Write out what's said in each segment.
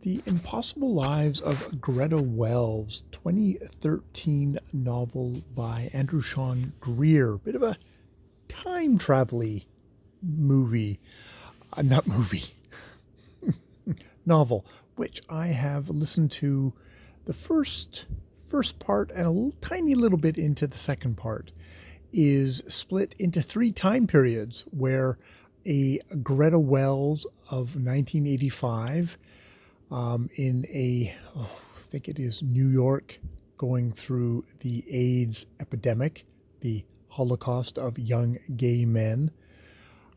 The Impossible Lives of Grt Wlls, 2013 novel by Andrew Sean Greer. Bit of a time travel movie, not movie, novel, which I have listened to the first part and tiny little bit into the second part. Is split into three time periods where a Grt Wlls of 1985 I think it is New York, going through the AIDS epidemic, the Holocaust of young gay men,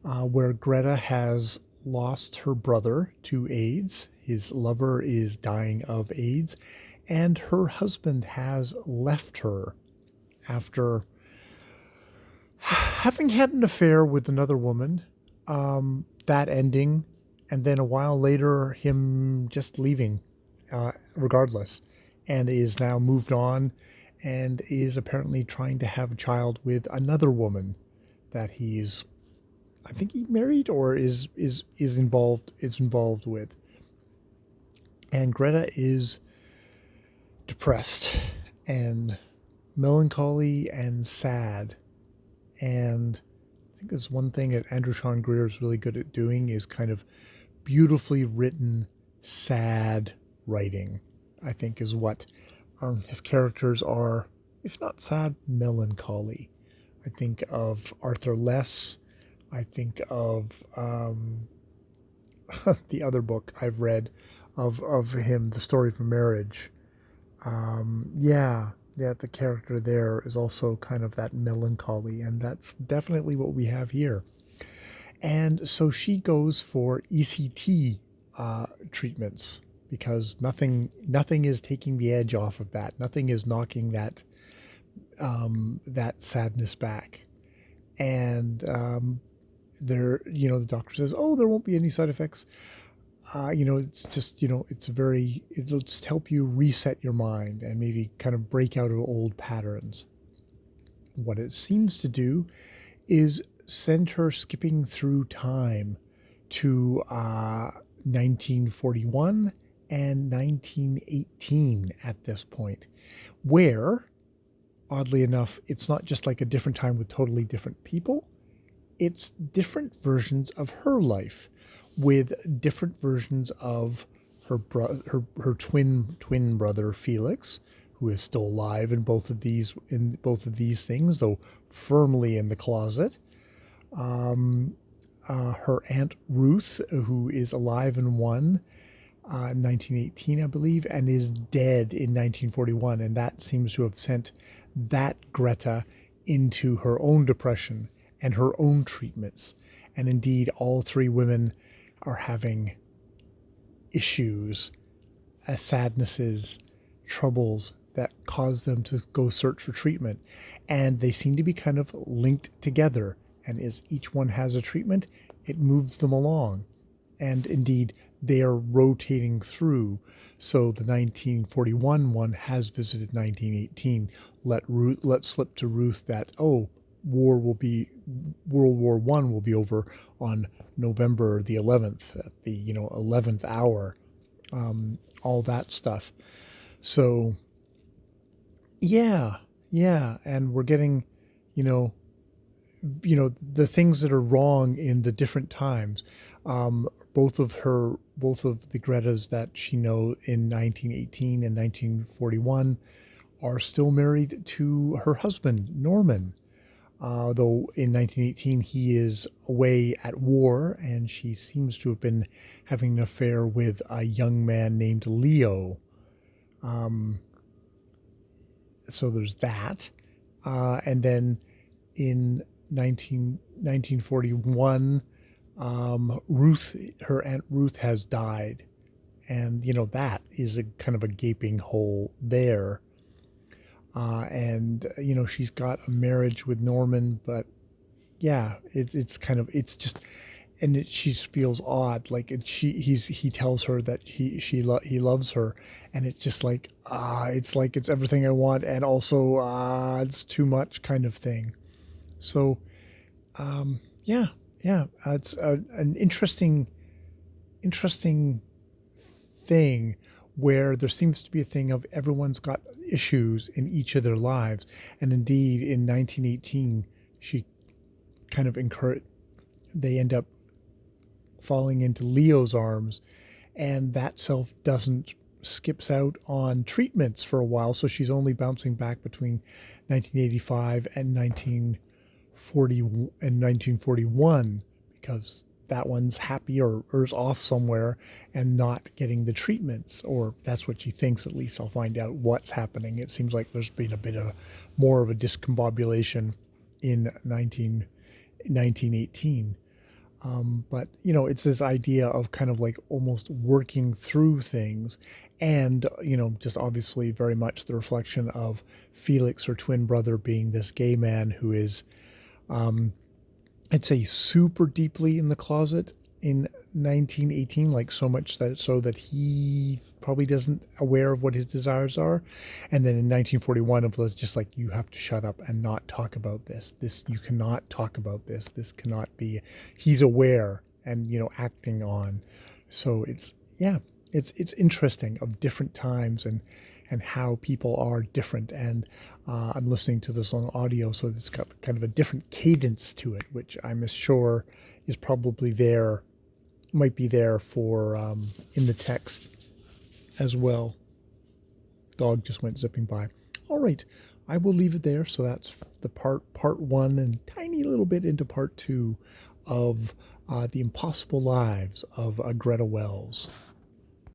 where Greta has lost her brother to AIDS. His lover is dying of AIDS, and her husband has left her after having had an affair with another woman. That ending, and then a while later, him just leaving, regardless, and is now moved on, and is apparently trying to have a child with another woman that he's, I think he married or is involved with. And Greta is depressed and melancholy and sad. And I think there's one thing that Andrew Sean Greer is really good at doing is kind of beautifully written, sad writing. I think is what his characters are, if not sad, melancholy. I think of Arthur Less. I think of the other book I've read of him, The Story of a Marriage. Yeah, the character there is also kind of that melancholy, and that's definitely what we have here. And so she goes for ECT treatments because nothing is taking the edge off of that. Nothing is knocking that sadness back. And the doctor says, "Oh, there won't be any side effects. It's just, it'll just help you reset your mind and maybe kind of break out of old patterns." What it seems to do is send her skipping through time to 1941 and 1918 at this point, where, oddly enough, it's not just like a different time with totally different people. It's different versions of her life with different versions of her twin brother Felix, who is still alive in both of these things, though firmly in the closet. Um, Her aunt Ruth, who is alive in one, 1918, I believe, and is dead in 1941, and that seems to have sent that Greta into her own depression and her own treatments. And indeed, all three women are having issues, sadnesses, troubles that cause them to go search for treatment. And they seem to be kind of linked together. And as each one has a treatment, it moves them along. And indeed, they are rotating through. So the 1941 one has visited 1918. Let slip to Ruth that, oh, World War One will be over on November the 11th at the 11th hour, all that stuff. So yeah, and we're getting, you know, the things that are wrong in the different times. Um, both of the Gretas that she knows in 1918 and 1941 are still married to her husband Norman. Though in 1918 he is away at war, and she seems to have been having an affair with a young man named Leo. Um, so there's that. And then in 1941, her Aunt Ruth has died. And, that is a kind of a gaping hole there. And she's got a marriage with Norman, but yeah, it's just, and she feels odd. Like he tells her that he loves her, and it's just like it's like it's everything I want, and also it's too much kind of thing. So yeah, it's an interesting thing where there seems to be a thing of everyone's got issues in each of their lives. And indeed, in 1918, she kind of they end up falling into Leo's arms, and that self doesn't skips out on treatments for a while, so she's only bouncing back between 1985 and 1941 because that one's happy or is off somewhere and not getting the treatments, or that's what she thinks. At least I'll find out what's happening. It seems like there's been a bit of more of a discombobulation in 1918. But it's this idea of kind of like almost working through things, and just obviously very much the reflection of Felix, her twin brother, being this gay man who is, um, I'd say, super deeply in the closet in 1918, like so much that he probably doesn't aware of what his desires are. And then in 1941, it was just like, you have to shut up and not talk about this. You cannot talk about this. This cannot be. He's aware and acting on. So yeah, it's interesting of different times and how people are different. And I'm listening to this on audio, so it's got kind of a different cadence to it, which I'm sure is probably might be there for in the text as well. Dog just went zipping by. All right, I will leave it there. So that's the part one, and tiny little bit into part two of The Impossible Lives of Grt Wlls.